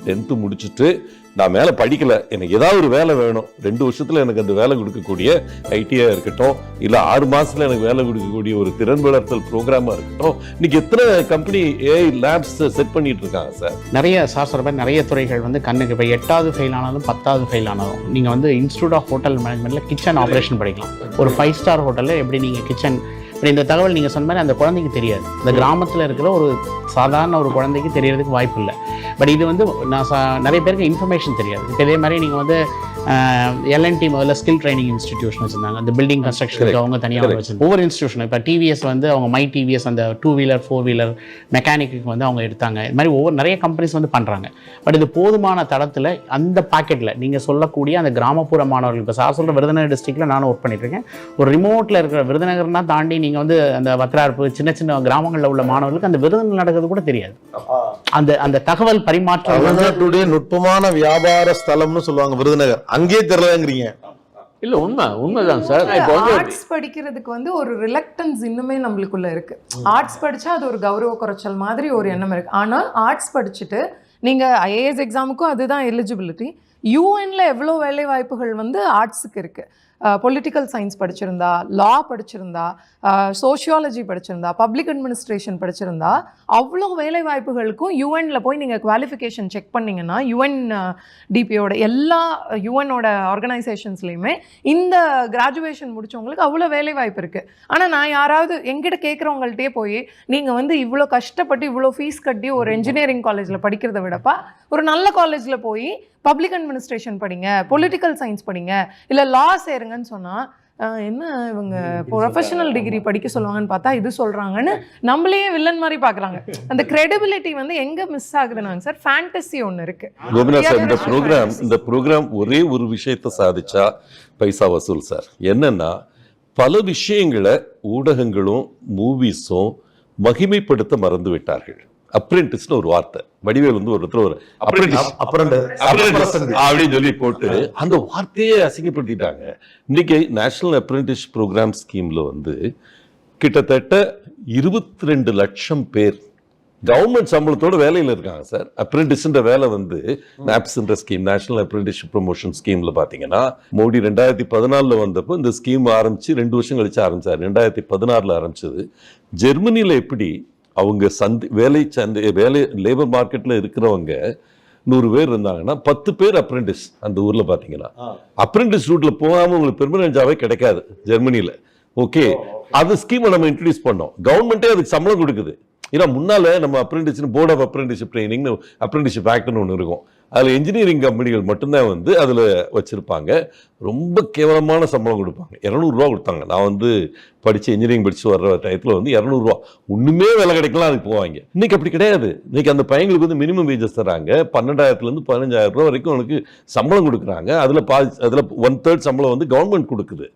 10th முடிச்சுட்டு நான் மேலே படிக்கலை, எனக்கு ஏதாவது ஒரு வேலை வேணும், 2 வருஷத்தில் எனக்கு அந்த வேலை கொடுக்கக்கூடிய ஐடியா இருக்கட்டும், இல்லை 6 மாதத்தில் எனக்கு வேலை கொடுக்கக்கூடிய ஒரு திறன் வளர்த்தல் ப்ரோக்ராமாக இருக்கட்டும். இன்னைக்கு எத்தனை கம்பெனி ஏஐ லேப்ஸ் செட் பண்ணிட்டு இருக்காங்க சார். நிறைய சார் சொல்கிற மாதிரி நிறைய துறைகள் வந்து கண்ணுக்கு இப்போ 8வது ஃபெயில் ஆனாலும் 10வது ஃபெயில் ஆனாலும் நீங்கள் வந்து இன்ஸ்டியூட் ஆஃப் ஹோட்டல் மேனேஜ்மெண்ட்டில் கிச்சன் ஆப்ரேஷன் படிக்கலாம். ஒரு 5 ஸ்டார் ஹோட்டலில் எப்படி நீங்கள் கிச்சன், இப்படி இந்த தகவல் நீங்கள் சொன்ன மாதிரி அந்த குழந்தைக்கு தெரியாது. இந்த கிராமத்தில் இருக்கிற ஒரு சாதாரண ஒரு குழந்தைக்கு தெரியறதுக்கு வாய்ப்பு இல்லை. பட் இது வந்து நான் நிறைய பேருக்கு இன்ஃபர்மேஷன் தெரியாது. இப்போ இதே மாதிரி நீங்கள் வந்து எல்என்டி முதல்ல ஸ்கில் ட்ரைனிங் இன்ஸ்டிடியூஷன் வச்சுருந்தாங்க. அந்த பில்டிங் கன்ஸ்ட்ரக்ஷனுக்கு அவங்க தனியாக வச்சுருந்தாங்க. ஒவ்வொரு இன்ஸ்டியூஷன் இப்போ டிவிஎஸ் வந்து அவங்க மை டிவிஎஸ் அந்த 2 வீலர் 4 வீலர் மெக்கானிக்கு வந்து அவங்க எடுத்தாங்க. இது மாதிரி நிறைய கம்பெனிஸ் வந்து பண்ணுறாங்க. பட் இது போதுமான தளத்தில் அந்த பாக்கெட்டில் நீங்கள் சொல்லக்கூடிய அந்த கிராமப்புற மாணவர்கள், இப்போ சார் சொல்கிற விருதுநகர் டிஸ்ட்ரிக்ட்டில் நானும் ஒர்க் பண்ணிட்டுருக்கேன். ஒரு ரிமோட்டில் இருக்கிற விருதுநகர்னா தாண்டி நீங்கள் வந்து அந்த வத்திரார்ப்பு சின்ன சின்ன கிராமங்களில் உள்ள மாணவர்களுக்கு அந்த விருதுநகர் நடக்கிறது கூட தெரியாது. அந்த தகவல் பரிமாற்றம் நுட்பமான வியாபார ஸ்தலம்னு சொல்லுவாங்க விருதுநகர், அங்கே தெரியலங்கிறீங்க. இல்ல உண்மைதான் சார். ஆர்ட்ஸ் படிக்கிறதுக்கு வந்து ஒரு ரிலக்டன்ஸ் இன்னுமே நம்மளுக்குள்ள இருக்கு. ஆர்ட்ஸ் படிச்சா அது ஒரு கௌரவ குறைச்சல் மாதிரி ஒரு எண்ணம் இருக்கு. ஆனால் ஆர்ட்ஸ் படிச்சுட்டு நீங்க ஐஏஎஸ் எக்ஸாமுக்கும் அதுதான் எலிஜிபிலிட்டி. யூஎன்ல எவ்வளோ வேலை வாய்ப்புகள் வந்து ஆர்ட்ஸுக்கு இருக்கு. பொலிட்டிக்கல் சயின்ஸ் படிச்சிருந்தா, லா படிச்சிருந்தா, சோஷியாலஜி படிச்சிருந்தா, பப்ளிக் அட்மினிஸ்ட்ரேஷன் படிச்சிருந்தா அவ்வளோ வேலை வாய்ப்புகளுக்கும் யூஎன்ல போய் நீங்கள் குவாலிஃபிகேஷன் செக் பண்ணிங்கன்னா யூஎன் டிபியோட எல்லா யூஎனோட ஆர்கனைசேஷன்ஸ்லேயுமே இந்த கிராஜுவேஷன் முடித்தவங்களுக்கு அவ்வளோ வேலை வாய்ப்பு இருக்குது. ஆனால் நான் யாராவது எங்கிட்ட கேட்குறவங்கள்ட்டே போய் நீங்கள் வந்து இவ்வளோ கஷ்டப்பட்டு இவ்வளோ ஃபீஸ் கட்டி ஒரு இன்ஜினியரிங் காலேஜில் படிக்கிறத விடப்பா ஒரு நல்ல காலேஜில் போய் பப்ளிக் அட்மினிஸ்ட்ரேஷன் படிங்க, பொலிட்டிக்கல் சயின்ஸ் படிங்க, இல்லை லா சேருங்கன்னு சொன்னால் என்ன இவங்க ப்ரொஃபஷனல் டிகிரி படிக்க சொல்லுவாங்கன்னு பார்த்தா இது சொல்கிறாங்கன்னு நம்மளையே வில்லன் மாதிரி பார்க்குறாங்க. அந்த கிரெடிபிலிட்டி வந்து எங்கே மிஸ் ஆகுதுனாங்க சார், ஃபேண்டசி ஒன்று இருக்குது. கோபிநாத் சார், இந்த ப்ரோக்ராம் ஒரே ஒரு விஷயத்தை சாதிச்சா பைசா வசூல் சார். என்னன்னா பல விஷயங்களை ஊடகங்களும் மூவிஸும் மகிமைப்படுத்த மறந்து விட்டார்கள். அப்ரெண்டிஸ்னு ஒரு வார்த்தை வடிவேல் வந்து ஒரு அப்படின்னு சொல்லி போட்டு அந்த வார்த்தையே அசிங்கப்படுத்திட்டாங்க. இன்னைக்கு நேஷனல் அப்ரெண்டிஸ் ப்ரோக்ராம் ஸ்கீம்ல வந்து கிட்டத்தட்ட 22 லட்சம் பேர் கவர்மெண்ட் சம்பளத்தோட வேலையில் இருக்காங்க சார். அப்ரெண்டிஸ்ன்ற வேலை வந்து நாப்ஸ்ன்ற ஸ்கீம், நேஷனல் அப்ரெண்டிஸ்ஷிப் ப்ரமோஷன் ஸ்கீம்ல பாத்தீங்கன்னா மோடி 2014 வந்தப்போ இந்த ஸ்கீம் ஆரம்பிச்சு 2 வருஷம் கழிச்சு ஆரம்பிச்சாரு. 2016 ஆரம்பிச்சது. ஜெர்மனில எப்படி அவங்க வேலை லேபர் மார்க்கெட்ல இருக்கிறவங்க 100 பேர் இருந்தாங்கன்னா 10 பேர் அப்ரெண்டிஸ் அந்த ஊர்ல பாத்தீங்கன்னா, அப்ரெண்டிஸ் ரூட்ல போகாம உங்களுக்கு பெர்மனன்ட் ஜாபே கிடைக்காது ஜெர்மனில. ஓகே, அது ஸ்கீமை நம்ம இன்ட்ரடியூஸ் பண்ணோம். கவர்மெண்டே அதுக்கு சம்பளம் கொடுக்குது. ஏன்னா முன்னால நம்ம apprentice board of apprenticeship training apprenticeship ஆக்ட்னு ஒன்று இருக்கும். அதில் இன்ஜினியரிங் கம்பெனிகள் மட்டும்தான் வந்து அதில் வச்சுருப்பாங்க. ரொம்ப கேவலமான சம்பளம் கொடுப்பாங்க. 200 ரூபா கொடுத்தாங்க. நான் வந்து இன்ஜினியரிங் படித்து வர்ற டயத்தில் வந்து 200 ரூபா ஒன்றுமே வேலை கிடைக்கலாம் அதுக்கு போவாங்க. இன்னைக்கு அப்படி கிடையாது. இன்னைக்கு அந்த பையங்களுக்கு வந்து மினிமம் வேஜஸ் தராங்க. 12,000 15,000 ரூபா வரைக்கும் அவனுக்கு சம்பளம் கொடுக்குறாங்க. அதில் 1/3 சம்பளம் வந்து கவர்மெண்ட் கொடுக்குது.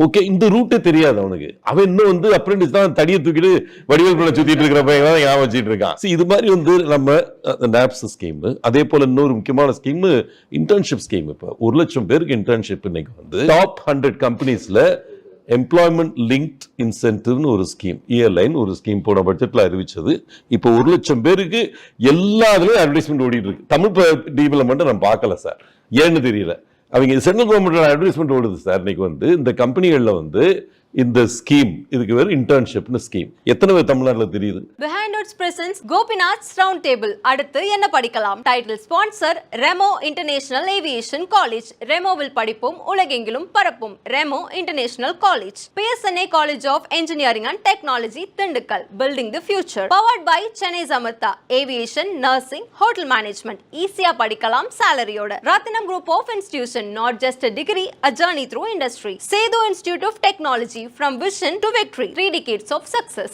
ஓகே, இந்த ரூட்டே தெரியாது அவனுக்கு. அவன் இன்னும் வந்து அப்ரெண்டிஸ் தான் தடியை தூக்கிட்டு வடிவேல் சுத்திட்டு இருக்கிற பையன் தான் ஞாபகம் வச்சுட்டு இருக்கான். இது மாதிரி வந்து நம்ம நாப்ஸ் ஸ்கீம், அதே போல இன்னொரு முக்கியமான ஸ்கீம் இன்டர்ன்ஷிப் ஸ்கீம். இப்போ 1 லட்சம் பேருக்கு இன்டர்ன்ஷிப் இன்னைக்கு வந்து டாப் 100 கம்பெனிஸ்ல எம்ப்ளாய்மெண்ட் லிங்க்ட் இன்சென்டிவ்னு ஒரு ஸ்கீம், ஏர்லைன் ஒரு ஸ்கீம் போன பட்ஜெட்ல அறிவிச்சது. இப்போ 1 லட்சம் பேருக்கு எல்லாத்துலயும் அட்வர்டைஸ்மெண்ட் ஓடிட்டு இருக்கு. தமிழ் டிவில மட்டும் நான் பார்க்கல சார், ஏன்னு தெரியல. அவங்க சென்ட்ரல் கவர்மெண்டோட அட்வர்டைஸ்மெண்ட் ஓடுது சார். இன்னைக்கு வந்து இந்த கம்பெனிகள்ல வந்து இந்த ஸ்கீம், இதுக்கு வேற இன்டர்ன்ஷிப்னு ஸ்கீம். எத்தனை பேர் தமிழ்நாட்டுல தெரியுது? Behind Notes presents Gopinath's Round Table. அடுத்து என்ன படிக்கலாம்? Title sponsor Remo international aviation college. ரெமோவில் படிப்போம், உலகெங்கிலும் பரப்பும். Remo international college, PSNA college of engineering and technology, Dindigul. Building the future. Powered by Chennai Samartha. Aviation, nursing, hotel management. ஈஸியா படிக்கலாம் சாலரியோட. Rathinam group of institution, not just a degree, a journey through industry. Sethu institute of technology, from vision to victory, 3 decades of success.